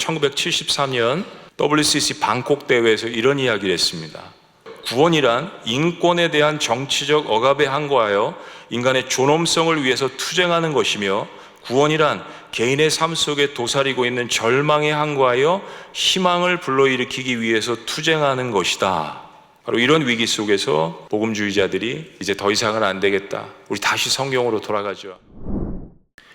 1973년 WCC 방콕 대회에서 이런 이야기를 했습니다. 구원이란 인권에 대한 정치적 억압에 항거하여 인간의 존엄성을 위해서 투쟁하는 것이며, 구원이란 개인의 삶 속에 도사리고 있는 절망에 항거하여 희망을 불러일으키기 위해서 투쟁하는 것이다. 바로 이런 위기 속에서 복음주의자들이 이제 더 이상은 안 되겠다, 우리 다시 성경으로 돌아가죠.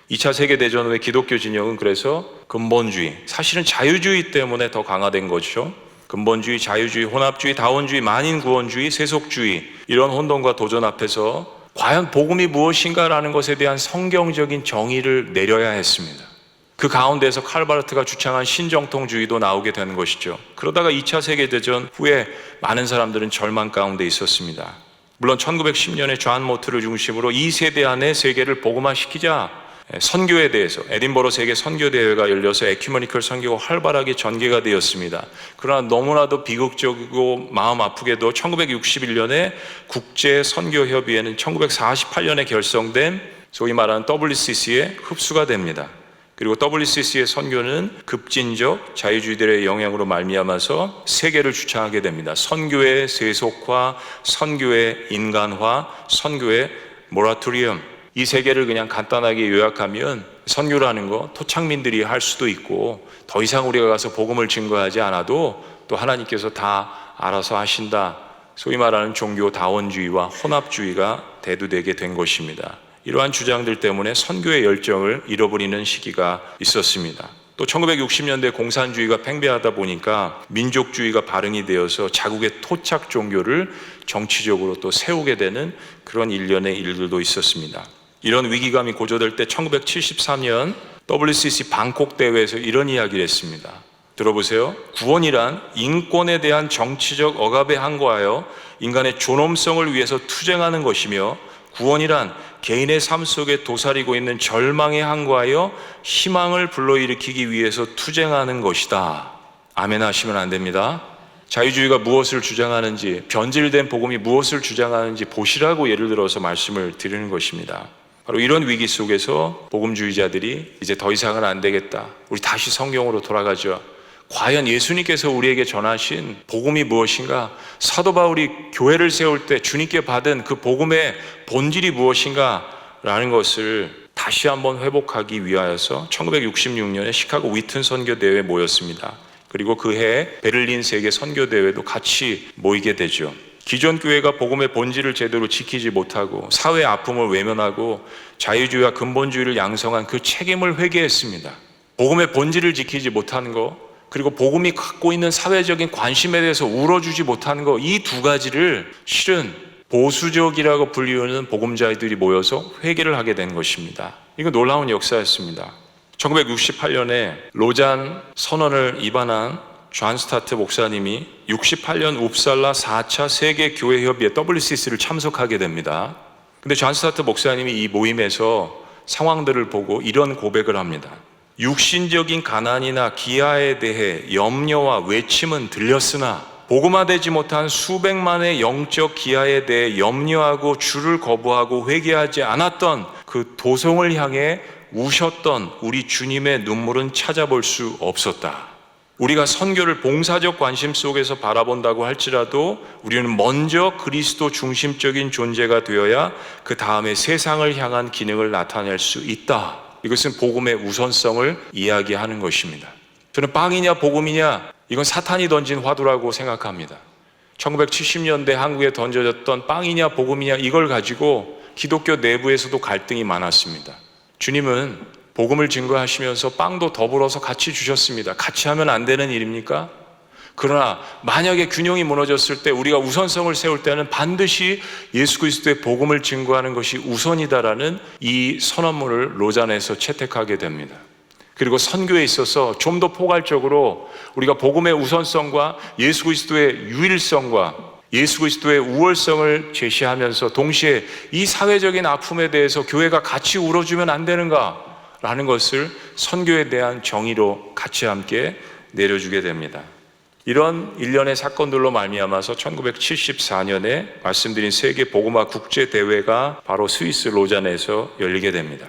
2차 세계대전 후에 기독교 진영은 그래서 근본주의, 사실은 자유주의 때문에 더 강화된 것이죠. 근본주의, 자유주의, 혼합주의, 다원주의, 만인구원주의, 세속주의, 이런 혼돈과 도전 앞에서 과연 복음이 무엇인가라는 것에 대한 성경적인 정의를 내려야 했습니다. 그 가운데서 칼바르트가 주창한 신정통주의도 나오게 되는 것이죠. 그러다가 2차 세계대전 후에 많은 사람들은 절망 가운데 있었습니다. 물론 1910년에 존 모트를 중심으로 이 세대 안에 세계를 복음화시키자, 선교에 대해서 에딘버러 세계 선교대회가 열려서 에큐메니컬 선교가 활발하게 전개가 되었습니다. 그러나 너무나도 비극적이고 마음 아프게도 1961년에 국제선교협의회는 1948년에 결성된 소위 말하는 WCC에 흡수가 됩니다. 그리고 WCC의 선교는 급진적 자유주의들의 영향으로 말미암아서 세계를 주창하게 됩니다. 선교의 세속화, 선교의 인간화, 선교의 모라토리엄, 이 세계를 그냥 간단하게 요약하면 선교라는 거 토착민들이 할 수도 있고, 더 이상 우리가 가서 복음을 증거하지 않아도 또 하나님께서 다 알아서 하신다, 소위 말하는 종교 다원주의와 혼합주의가 대두되게 된 것입니다. 이러한 주장들 때문에 선교의 열정을 잃어버리는 시기가 있었습니다. 또 1960년대 공산주의가 팽배하다 보니까 민족주의가 발흥이 되어서 자국의 토착 종교를 정치적으로 또 세우게 되는 그런 일련의 일들도 있었습니다. 이런 위기감이 고조될 때 1973년 WCC 방콕 대회에서 이런 이야기를 했습니다. 들어보세요. 구원이란 인권에 대한 정치적 억압에 항거하여 인간의 존엄성을 위해서 투쟁하는 것이며, 구원이란 개인의 삶 속에 도사리고 있는 절망에 항거하여 희망을 불러일으키기 위해서 투쟁하는 것이다. 아멘 하시면 안 됩니다. 자유주의가 무엇을 주장하는지, 변질된 복음이 무엇을 주장하는지 보시라고 예를 들어서 말씀을 드리는 것입니다. 바로 이런 위기 속에서 복음주의자들이 이제 더 이상은 안 되겠다, 우리 다시 성경으로 돌아가죠. 과연 예수님께서 우리에게 전하신 복음이 무엇인가? 사도 바울이 교회를 세울 때 주님께 받은 그 복음의 본질이 무엇인가? 라는 것을 다시 한번 회복하기 위하여서 1966년에 시카고 위튼 선교대회에 모였습니다. 그리고 그 해에 베를린 세계 선교대회도 같이 모이게 되죠. 기존 교회가 복음의 본질을 제대로 지키지 못하고 사회의 아픔을 외면하고 자유주의와 근본주의를 양성한 그 책임을 회개했습니다. 복음의 본질을 지키지 못하는 것, 그리고 복음이 갖고 있는 사회적인 관심에 대해서 울어주지 못하는 것, 이 두 가지를 실은 보수적이라고 불리우는 복음자들이 모여서 회개를 하게 된 것입니다. 이건 놀라운 역사였습니다. 1968년에 로잔 선언을 입안한 존 스타트 목사님이 68년 웁살라 4차 세계교회협의회 WCC를 참석하게 됩니다. 근데 존 스타트 목사님이 이 모임에서 상황들을 보고 이런 고백을 합니다. 육신적인 가난이나 기아에 대해 염려와 외침은 들렸으나 복음화되지 못한 수백만의 영적 기아에 대해 염려하고 주를 거부하고 회개하지 않았던 그 도성을 향해 우셨던 우리 주님의 눈물은 찾아볼 수 없었다. 우리가 선교를 봉사적 관심 속에서 바라본다고 할지라도 우리는 먼저 그리스도 중심적인 존재가 되어야 그 다음에 세상을 향한 기능을 나타낼 수 있다. 이것은 복음의 우선성을 이야기하는 것입니다. 저는 빵이냐 복음이냐, 이건 사탄이 던진 화두라고 생각합니다. 1970년대 한국에 던져졌던 빵이냐 복음이냐, 이걸 가지고 기독교 내부에서도 갈등이 많았습니다. 주님은 복음을 증거하시면서 빵도 더불어서 같이 주셨습니다. 같이 하면 안 되는 일입니까? 그러나 만약에 균형이 무너졌을 때 우리가 우선성을 세울 때는 반드시 예수 그리스도의 복음을 증거하는 것이 우선이다라는 이 선언문을 로잔에서 채택하게 됩니다. 그리고 선교에 있어서 좀 더 포괄적으로 우리가 복음의 우선성과 예수 그리스도의 유일성과 예수 그리스도의 우월성을 제시하면서 동시에 이 사회적인 아픔에 대해서 교회가 같이 울어주면 안 되는가? 라는 것을 선교에 대한 정의로 같이 함께 내려주게 됩니다. 이런 일련의 사건들로 말미암아서 1974년에 말씀드린 세계 복음화 국제 대회가 바로 스위스 로잔에서 열리게 됩니다.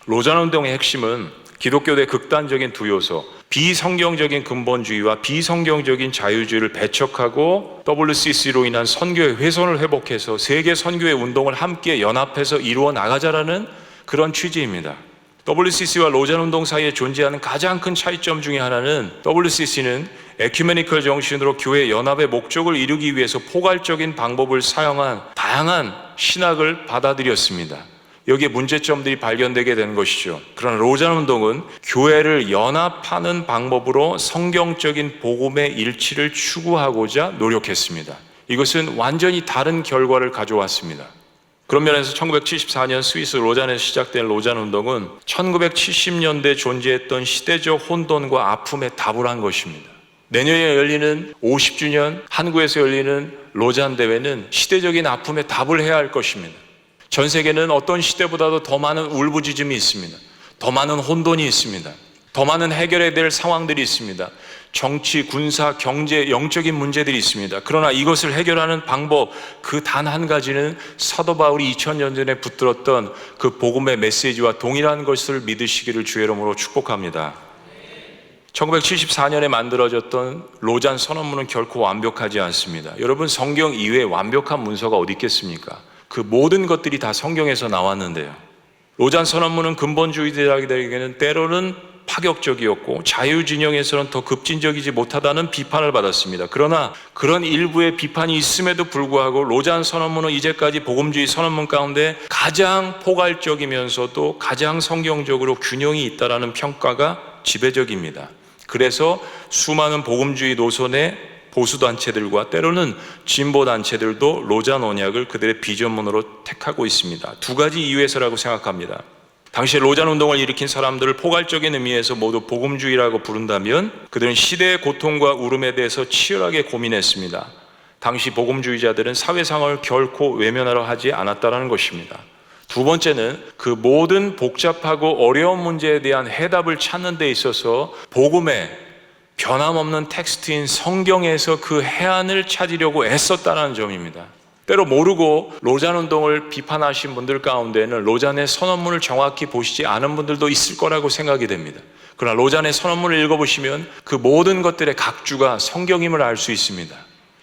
로잔 운동의 핵심은 기독교의 극단적인 두 요소, 비성경적인 근본주의와 비성경적인 자유주의를 배척하고 WCC로 인한 선교의 훼손을 회복해서 세계 선교의 운동을 함께 연합해서 이루어 나가자라는 그런 취지입니다. WCC와 로잔 운동 사이에 존재하는 가장 큰 차이점 중에 하나는 WCC는 에큐메니컬 정신으로 교회 연합의 목적을 이루기 위해서 포괄적인 방법을 사용한 다양한 신학을 받아들였습니다. 여기에 문제점들이 발견되게 된 것이죠. 그러나 로잔 운동은 교회를 연합하는 방법으로 성경적인 복음의 일치를 추구하고자 노력했습니다. 이것은 완전히 다른 결과를 가져왔습니다. 그런 면에서 1974년 스위스 로잔에서 시작된 로잔 운동은 1970년대 존재했던 시대적 혼돈과 아픔에 답을 한 것입니다. 내년에 열리는 50주년 한국에서 열리는 로잔 대회는 시대적인 아픔에 답을 해야 할 것입니다. 전 세계는 어떤 시대보다도 더 많은 울부짖음이 있습니다. 더 많은 혼돈이 있습니다. 더 많은 해결해야 될 상황들이 있습니다. 정치, 군사, 경제, 영적인 문제들이 있습니다. 그러나 이것을 해결하는 방법, 그 단 한 가지는 사도 바울이 2000년 전에 붙들었던 그 복음의 메시지와 동일한 것을 믿으시기를 주의 이름으로 축복합니다. 1974년에 만들어졌던 로잔 선언문은 결코 완벽하지 않습니다. 여러분, 성경 이외에 완벽한 문서가 어디 있겠습니까? 그 모든 것들이 다 성경에서 나왔는데요. 로잔 선언문은 근본주의자들에게는 때로는 파격적이었고 자유진영에서는 더 급진적이지 못하다는 비판을 받았습니다. 그러나 그런 일부의 비판이 있음에도 불구하고 로잔 선언문은 이제까지 복음주의 선언문 가운데 가장 포괄적이면서도 가장 성경적으로 균형이 있다라는 평가가 지배적입니다. 그래서 수많은 복음주의 노선의 보수단체들과 때로는 진보단체들도 로잔 언약을 그들의 비전문으로 택하고 있습니다. 두 가지 이유에서라고 생각합니다. 당시 로잔 운동을 일으킨 사람들을 포괄적인 의미에서 모두 복음주의라고 부른다면 그들은 시대의 고통과 울음에 대해서 치열하게 고민했습니다. 당시 복음주의자들은 사회상을 결코 외면하려 하지 않았다는 것입니다. 두 번째는 그 모든 복잡하고 어려운 문제에 대한 해답을 찾는 데 있어서 복음의 변함없는 텍스트인 성경에서 그 해안을 찾으려고 애썼다는 점입니다. 때로 모르고 로잔 운동을 비판하신 분들 가운데는 로잔의 선언문을 정확히 보시지 않은 분들도 있을 거라고 생각이 됩니다. 그러나 로잔의 선언문을 읽어보시면 그 모든 것들의 각주가 성경임을 알 수 있습니다.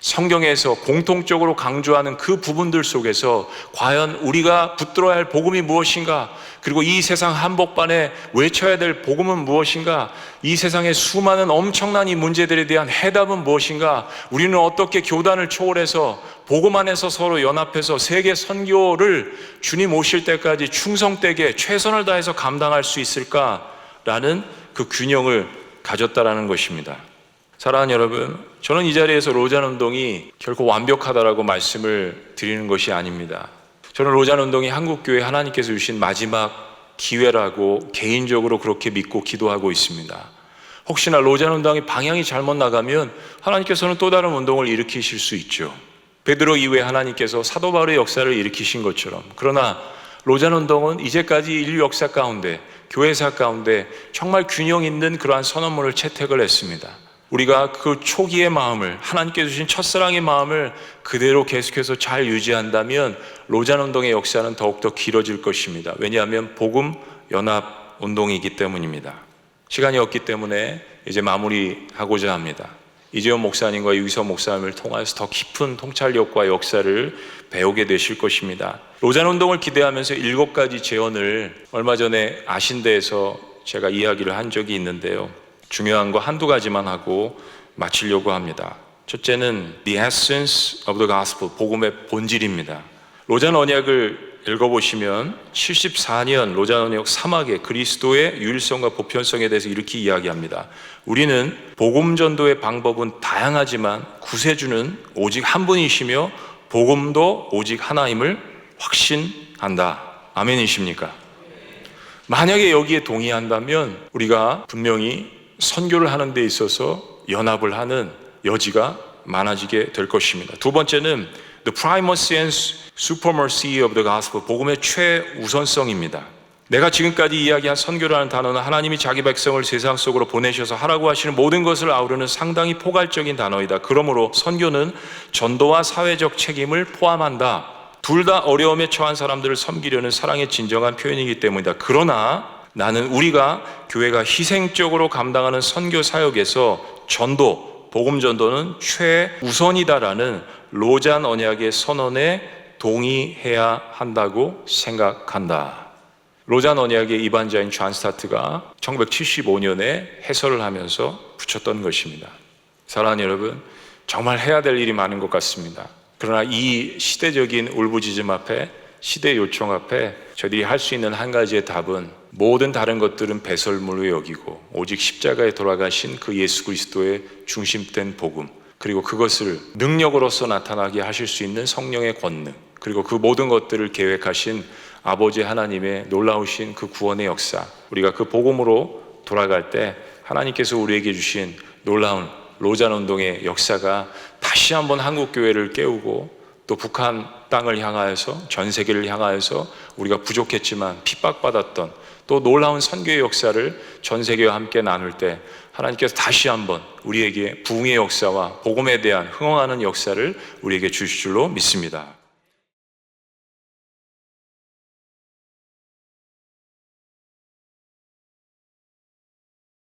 성경에서 공통적으로 강조하는 그 부분들 속에서 과연 우리가 붙들어야 할 복음이 무엇인가, 그리고 이 세상 한복판에 외쳐야 될 복음은 무엇인가, 이 세상의 수많은 엄청난 이 문제들에 대한 해답은 무엇인가, 우리는 어떻게 교단을 초월해서 복음 안에서 서로 연합해서 세계 선교를 주님 오실 때까지 충성되게 최선을 다해서 감당할 수 있을까라는 그 균형을 가졌다라는 것입니다. 사랑하는 여러분, 저는 이 자리에서 로잔 운동이 결코 완벽하다라고 말씀을 드리는 것이 아닙니다. 저는 로잔 운동이 한국교회 하나님께서 주신 마지막 기회라고 개인적으로 그렇게 믿고 기도하고 있습니다. 혹시나 로잔 운동의 방향이 잘못 나가면 하나님께서는 또 다른 운동을 일으키실 수 있죠. 베드로 이후에 하나님께서 사도 바울의 역사를 일으키신 것처럼. 그러나 로잔 운동은 이제까지 인류 역사 가운데, 교회사 가운데 정말 균형 있는 그러한 선언문을 채택을 했습니다. 우리가 그 초기의 마음을, 하나님께 주신 첫사랑의 마음을 그대로 계속해서 잘 유지한다면 로잔 운동의 역사는 더욱더 길어질 것입니다. 왜냐하면 복음 연합 운동이기 때문입니다. 시간이 없기 때문에 이제 마무리하고자 합니다. 이재용 목사님과 유기서 목사님을 통해서 더 깊은 통찰력과 역사를 배우게 되실 것입니다. 로잔 운동을 기대하면서 7가지 제언을 얼마 전에 아신대에서 제가 이야기를 한 적이 있는데요. 중요한 거 한두 가지만 하고 마치려고 합니다. 첫째는 The essence of the gospel, 복음의 본질입니다. 로잔 언약을 읽어보시면 74년 로잔 언약 3학에 그리스도의 유일성과 보편성에 대해서 이렇게 이야기합니다. 우리는 복음 전도의 방법은 다양하지만 구세주는 오직 한 분이시며 복음도 오직 하나임을 확신한다. 아멘이십니까? 만약에 여기에 동의한다면 우리가 분명히 선교를 하는 데 있어서 연합을 하는 여지가 많아지게 될 것입니다. 두 번째는 The primacy and supremacy of the gospel, 복음의 최우선성입니다. 내가 지금까지 이야기한 선교라는 단어는 하나님이 자기 백성을 세상 속으로 보내셔서 하라고 하시는 모든 것을 아우르는 상당히 포괄적인 단어이다. 그러므로 선교는 전도와 사회적 책임을 포함한다. 둘 다 어려움에 처한 사람들을 섬기려는 사랑의 진정한 표현이기 때문이다. 그러나 나는 우리가 교회가 희생적으로 감당하는 선교 사역에서 전도, 복음 전도는 최우선이다라는 로잔 언약의 선언에 동의해야 한다고 생각한다. 로잔 언약의 이반자인 존 스타트가 1975년에 해설을 하면서 붙였던 것입니다. 사랑하는 여러분, 정말 해야 될 일이 많은 것 같습니다. 그러나 이 시대적인 울부짖음 앞에, 시대 요청 앞에 저희들이 할 수 있는 한 가지의 답은 모든 다른 것들은 배설물로 여기고 오직 십자가에 돌아가신 그 예수 그리스도의 중심된 복음, 그리고 그것을 능력으로서 나타나게 하실 수 있는 성령의 권능, 그리고 그 모든 것들을 계획하신 아버지 하나님의 놀라우신 그 구원의 역사, 우리가 그 복음으로 돌아갈 때 하나님께서 우리에게 주신 놀라운 로잔 운동의 역사가 다시 한번 한국 교회를 깨우고 또 북한 땅을 향하여서, 전 세계를 향하여서 우리가 부족했지만 핍박받았던 또 놀라운 선교의 역사를 전 세계와 함께 나눌 때 하나님께서 다시 한번 우리에게 부흥의 역사와 복음에 대한 흥황하는 역사를 우리에게 주실 줄로 믿습니다.